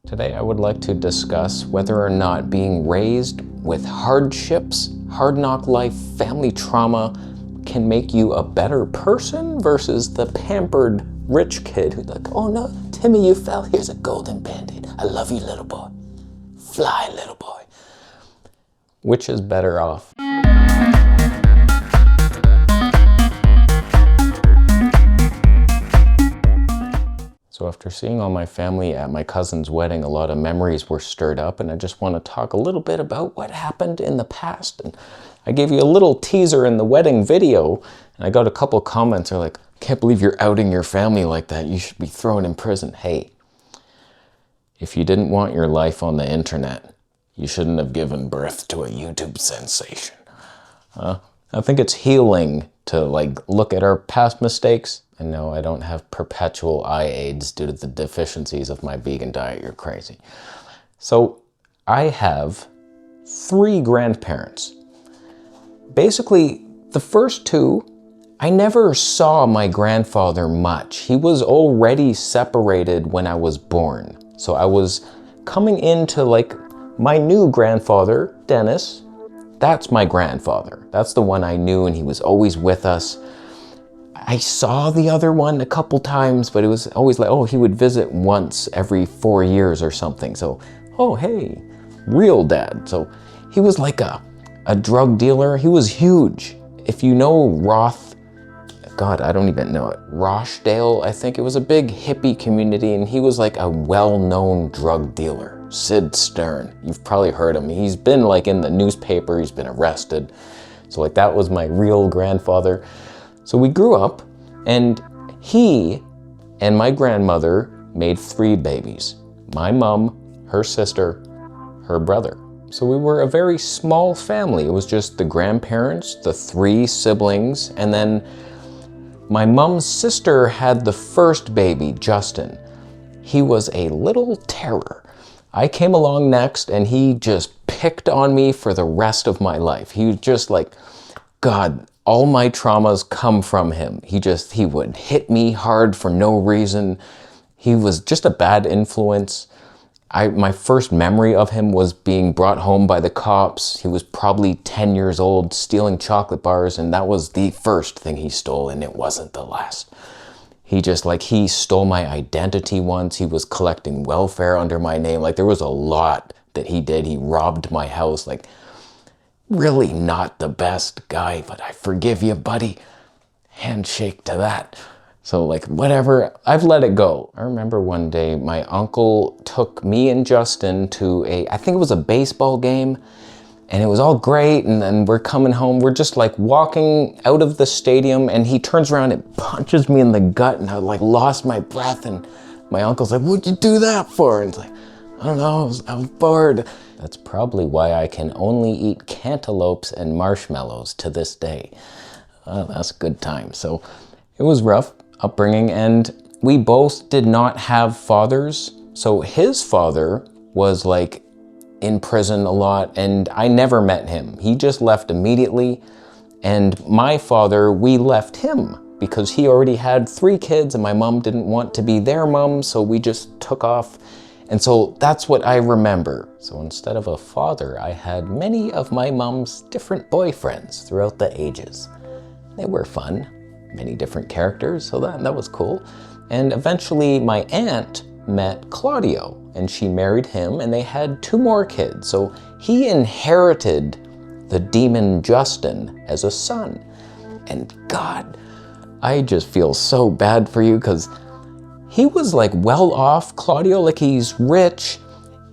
Today I would like to discuss whether or not being raised with hardships, hard knock life, family trauma can make you a better person versus the pampered rich kid who's like, oh no, Timmy, you fell, here's a golden band-aid. I love you, little boy. Fly, little boy. Which is better off? So after seeing all my family at my cousin's wedding, a lot of memories were stirred up, and I just want to talk a little bit about what happened in the past. And I gave you a little teaser in the wedding video, and I got a couple comments. They're like, can't believe you're outing your family like that. You should be thrown in prison. Hey, if you didn't want your life on the internet, you shouldn't have given birth to a YouTube sensation. I think it's healing to look at our past mistakes. And no, I don't have perpetual eye aids due to the deficiencies of my vegan diet. You're crazy. So I have 3 grandparents. Basically, the first 2, I never saw my grandfather much. He was already separated when I was born. So I was coming into my new grandfather, Dennis. That's my grandfather. That's the one I knew, and he was always with us. I saw the other one a couple times, but it was always like, oh, he would visit once every 4 years or something. So, oh, hey, real dad. So he was like a drug dealer. He was huge. If you know Roth, God, I don't even know it. Rochdale, I think it was a big hippie community, and he was like a well-known drug dealer. Sid Stern, you've probably heard him. He's been in the newspaper, he's been arrested. So that was my real grandfather. So we grew up, and he and my grandmother made 3 babies. My mom, her sister, her brother. So we were a very small family. It was just the grandparents, the 3 siblings, and then my mom's sister had the first baby, Justin. He was a little terror. I came along next, and he just picked on me for the rest of my life. He was just God, all my traumas come from him. He would hit me hard for no reason. He was just a bad influence. My first memory of him was being brought home by the cops. He was probably 10 years old, stealing chocolate bars, and that was the first thing he stole, and it wasn't the last. He stole my identity once. He was collecting welfare under my name. There was a lot that he did. He robbed my house. Really not the best guy, but I forgive you, buddy. Handshake to that. So whatever, I've let it go. I remember one day my uncle took me and Justin to I think it was a baseball game, and it was all great, and then we're coming home. We're just walking out of the stadium, and he turns around and punches me in the gut, and I lost my breath, and my uncle's like, what'd you do that for? And it's I don't know, I was bored. That's probably why I can only eat cantaloupes and marshmallows to this day. That's a good time. So it was rough upbringing, and we both did not have fathers. So his father was in prison a lot, and I never met him. He just left immediately. And my father, we left him because he already had 3 kids, and my mom didn't want to be their mom, so we just took off. And so that's what I remember. So instead of a father, I had many of my mom's different boyfriends throughout the ages. They were fun, many different characters, so that was cool. And eventually my aunt met Claudio, and she married him, and they had 2 more kids. So he inherited the demon Justin as a son. And God, I just feel so bad for you, because he was well off, Claudio, he's rich,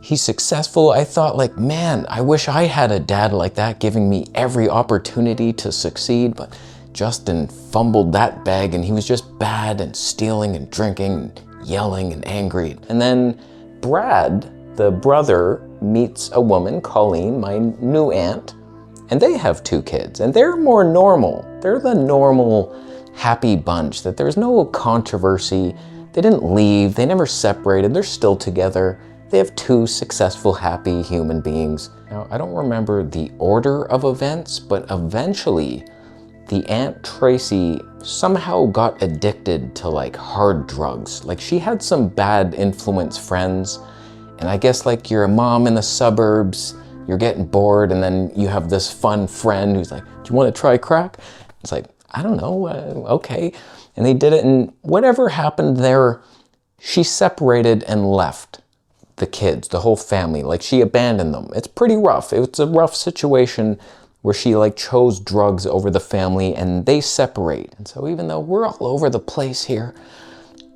he's successful. I thought man, I wish I had a dad like that, giving me every opportunity to succeed. But Justin fumbled that bag, and he was just bad and stealing and drinking and yelling and angry. And then Brad, the brother, meets a woman, Colleen, my new aunt, and they have 2 kids, and they're more normal. They're the normal, happy bunch, that there's no controversy. They didn't leave, they never separated, they're still together. They have 2 successful, happy human beings. Now, I don't remember the order of events, but eventually the Aunt Tracy somehow got addicted to hard drugs. She had some bad influence friends, And I guess like you're a mom in the suburbs, you're getting bored, and then you have this fun friend who's like, do you want to try crack? It's like, I don't know, okay. And they did it, and whatever happened there, she separated and left the kids, the whole family. Like, she abandoned them. It's pretty rough. It's a rough situation where she like chose drugs over the family, and they separate. And so even though we're all over the place here,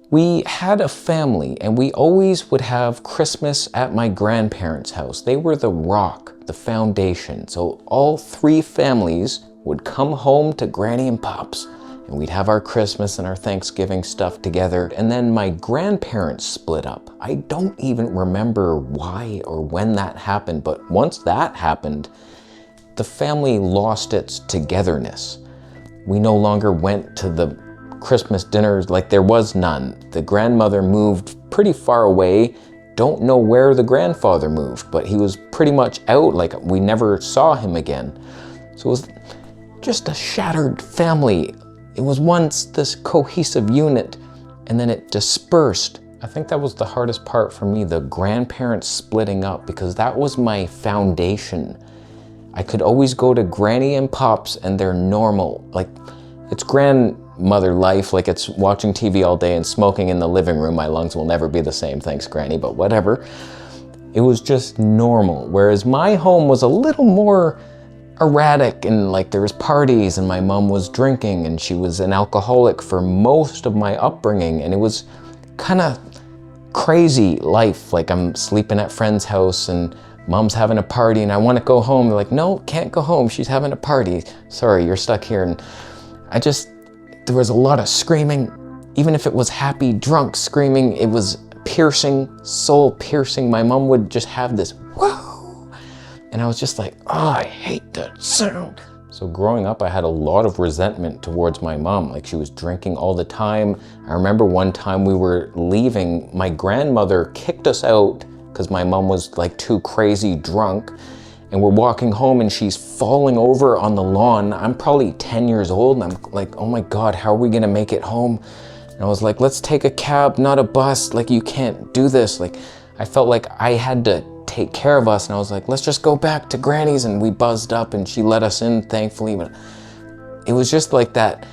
we had a family, and we always would have Christmas at my grandparents' house. They were the rock, the foundation. So all three families would come home to Granny and Pops, and we'd have our Christmas and our Thanksgiving stuff together. And then my grandparents split up. I don't even remember why or when that happened, but once that happened, the family lost its togetherness. We no longer went to the Christmas dinners, like there was none. The grandmother moved pretty far away. Don't know where the grandfather moved, but he was pretty much out, like we never saw him again. So it was just a shattered family. It was once this cohesive unit, and then it dispersed. I think that was the hardest part for me, the grandparents splitting up, because that was my foundation. I could always go to Granny and Pops and they're normal. Like, it's grandmother life, like it's watching TV all day and smoking in the living room. My lungs will never be the same, thanks Granny, but whatever. It was just normal. Whereas my home was a little more erratic, and like there was parties, and my mom was drinking, and she was an alcoholic for most of my upbringing, and it was kind of crazy life. Like, I'm sleeping at friend's house and mom's having a party and I want to go home. They're like, no, can't go home. She's having a party. Sorry, you're stuck here. And there was a lot of screaming. Even if it was happy, drunk screaming, it was piercing, soul piercing. My mom would just have this, whoa. And I was just like, oh, I hate that sound. So growing up, I had a lot of resentment towards my mom. Like, she was drinking all the time. I remember one time we were leaving, my grandmother kicked us out because my mom was like too crazy drunk, and we're walking home and she's falling over on the lawn. I'm probably 10 years old and I'm like, oh my God, how are we gonna make it home? And I was like, let's take a cab, not a bus. Like, you can't do this. Like, I felt like I had to take care of us, and I was like, let's just go back to Granny's, and we buzzed up and she let us in, thankfully. But it was just like that.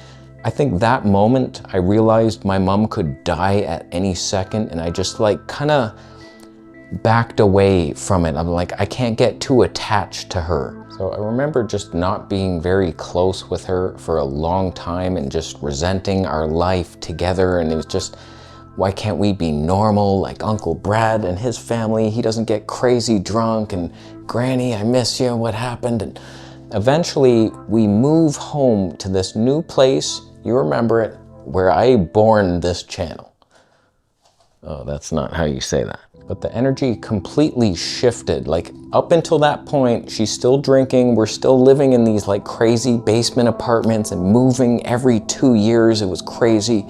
I think that moment I realized my mom could die at any second, and I just like kind of backed away from it. I'm like, I can't get too attached to her. So I remember just not being very close with her for a long time and just resenting our life together. And it was just, why can't we be normal like Uncle Brad and his family? He doesn't get crazy drunk. And Granny, I miss you, what happened? And eventually we move home to this new place, you remember it, where I born this channel. Oh, that's not how you say that. But the energy completely shifted. Like, up until that point, she's still drinking. We're still living in these like crazy basement apartments and moving every 2 years. It was crazy.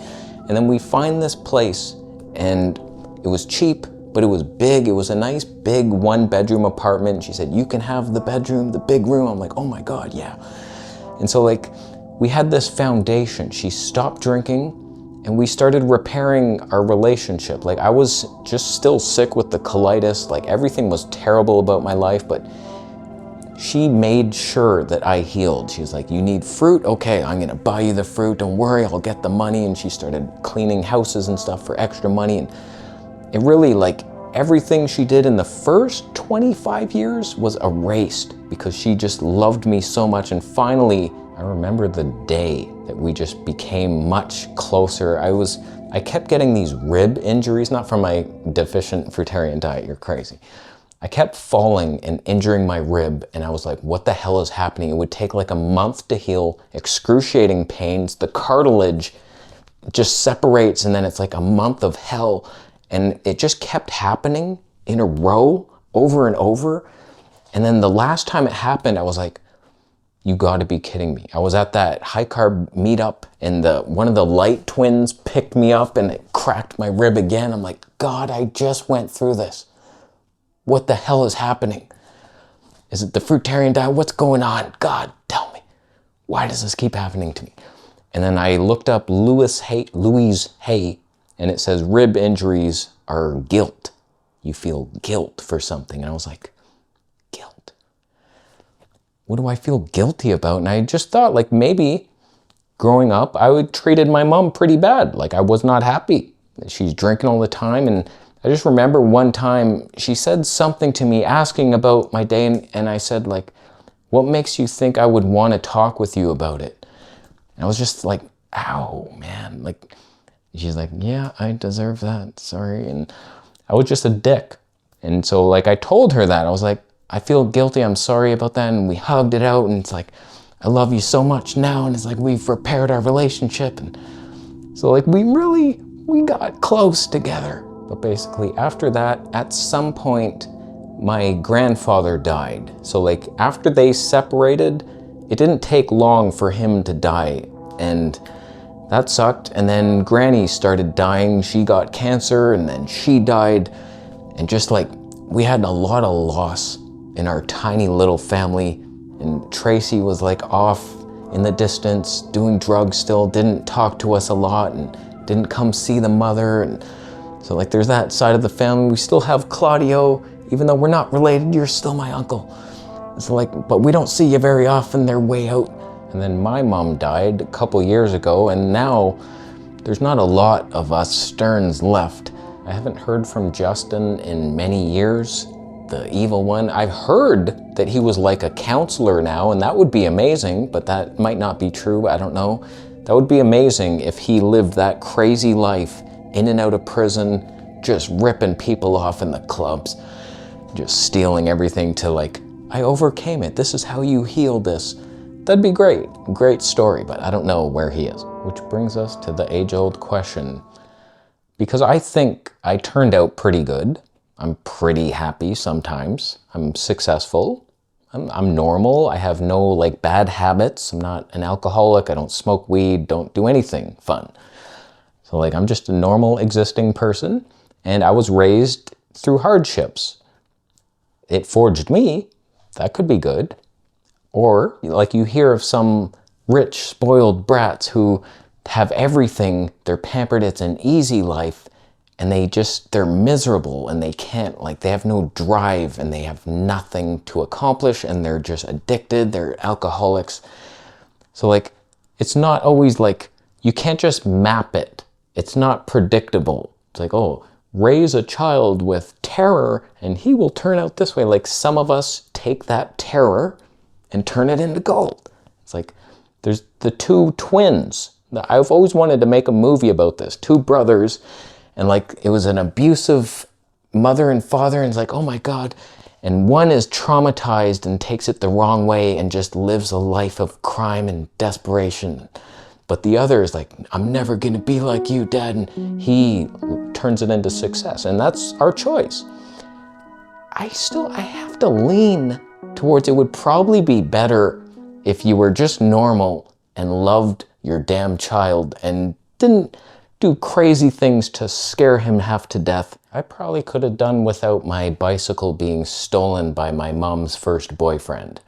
And then we find this place, and it was cheap, but it was big. It was a nice big 1-bedroom apartment. She said, you can have the bedroom, the big room. I'm like, oh my God, yeah. And so like, we had this foundation. She stopped drinking, and we started repairing our relationship. Like, I was just still sick with the colitis. Like, everything was terrible about my life, but she made sure that I healed. She was like, you need fruit? Okay, I'm gonna buy you the fruit. Don't worry, I'll get the money. And she started cleaning houses and stuff for extra money. And it really, like, everything she did in the first 25 years was erased because she just loved me so much. And finally, I remember the day that we just became much closer. I kept getting these rib injuries, not from my deficient fruitarian diet, you're crazy. I kept falling and injuring my rib, and I was like, what the hell is happening? It would take like a month to heal, excruciating pains. The cartilage just separates, and then it's like a month of hell. And it just kept happening in a row over and over. And then the last time it happened, I was like, you gotta be kidding me. I was at that high carb meetup, and one of the Light twins picked me up and it cracked my rib again. I'm like, God, I just went through this. What the hell is happening? Is it the fruitarian diet? What's going on? God, tell me. Why does this keep happening to me? And then I looked up Louise Hay, and it says rib injuries are guilt. you feel guilt for something. And I was like, guilt? What do I feel guilty about? And I just thought, like, maybe growing up, I treated my mom pretty bad. Like, I was not happy. She's drinking all the time. And I just remember one time she said something to me asking about my day. And I said, like, what makes you think I would want to talk with you about it? And I was just like, ow, man. Like, she's like, yeah, I deserve that. Sorry. And I was just a dick. And so, like, I told her that. I was like, I feel guilty. I'm sorry about that. And we hugged it out. And it's like, I love you so much now. And it's like, we've repaired our relationship. And so, like, we got close together. But basically, after that, at some point, my grandfather died. So, like, after they separated, it didn't take long for him to die. And that sucked. And then Granny started dying. She got cancer and then she died. And just like, we had a lot of loss in our tiny little family. And Tracy was like off in the distance, doing drugs still, didn't talk to us a lot and didn't come see the mother. And so, like, there's that side of the family. We still have Claudio, even though we're not related, you're still my uncle. It's like, but we don't see you very often, they're way out. And then my mom died a couple years ago, and now there's not a lot of us Stearns left. I haven't heard from Justin in many years, the evil one. I've heard that he was like a counselor now, and that would be amazing, but that might not be true, I don't know. That would be amazing if he lived that crazy life, in and out of prison, just ripping people off in the clubs, just stealing everything to, like, I overcame it, this is how you heal this. That'd be great, great story, but I don't know where he is. Which brings us to the age-old question. Because I think I turned out pretty good. I'm pretty happy sometimes. I'm successful. I'm normal. I have no, like, bad habits. I'm not an alcoholic. I don't smoke weed, don't do anything fun. So, like, I'm just a normal existing person, and I was raised through hardships. It forged me. That could be good. Or, like, you hear of some rich, spoiled brats who have everything, they're pampered, it's an easy life, and they're miserable, and they can't, like, they have no drive, and they have nothing to accomplish, and they're just addicted, they're alcoholics. So, like, it's not always, like, you can't just map it. It's not predictable. It's like, oh, raise a child with terror, and he will turn out this way. Like, some of us take that terror and turn it into gold. It's like, there's the two twins. I've always wanted to make a movie about this. Two brothers, and, like, it was an abusive mother and father, and it's like, oh my God. And one is traumatized and takes it the wrong way and just lives a life of crime and desperation. But the other is like, I'm never gonna be like you, Dad. And he turns it into success. And that's our choice. I have to lean towards it would probably be better if you were just normal and loved your damn child and didn't do crazy things to scare him half to death. I probably could have done without my bicycle being stolen by my mom's first boyfriend.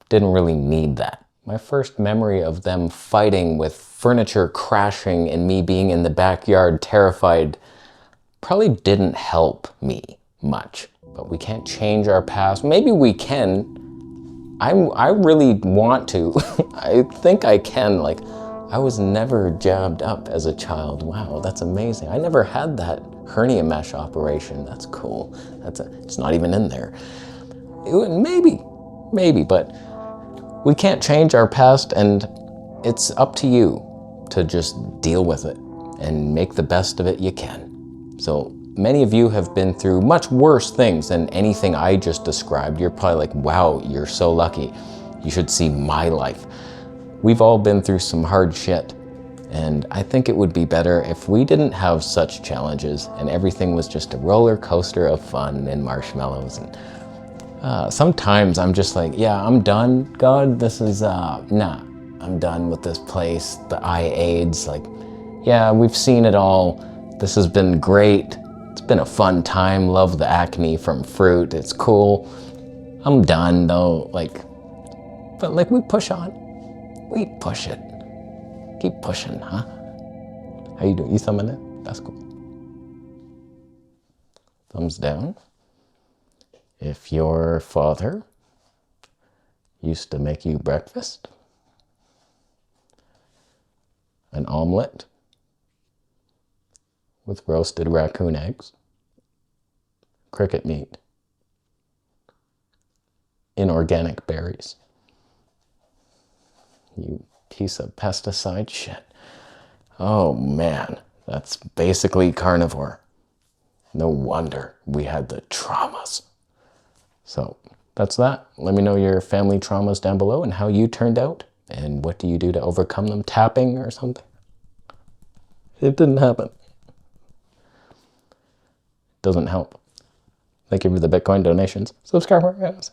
Didn't really need that. My first memory of them fighting with furniture crashing and me being in the backyard terrified probably didn't help me much. But we can't change our past. Maybe we can. I really want to. I think I can. Like, I was never jabbed up as a child. Wow, that's amazing. I never had that hernia mesh operation. That's cool. It's not even in there. Maybe, but we can't change our past, and it's up to you to just deal with it and make the best of it you can. So many of you have been through much worse things than anything I just described. You're probably like, wow, you're so lucky. You should see my life. We've all been through some hard shit, and I think it would be better if we didn't have such challenges and everything was just a roller coaster of fun and marshmallows. And sometimes I'm just like, yeah, I'm done, God. This is, nah, I'm done with this place. The eye aids, like, yeah, we've seen it all. This has been great. It's been a fun time. Love the acne from fruit. It's cool. I'm done though, like, but like we push on. We push it. Keep pushing, huh? How you doing? You thumbing it? That's cool. thumbs down. If your father used to make you breakfast, an omelet with roasted raccoon eggs, cricket meat, inorganic berries. You piece of pesticide shit. Oh man, that's basically carnivore. No wonder we had the traumas. So that's that. Let me know your family traumas down below and how you turned out and what do you do to overcome them? Tapping or something? It didn't happen. Doesn't help. Thank you for the Bitcoin donations. Subscribe for more videos.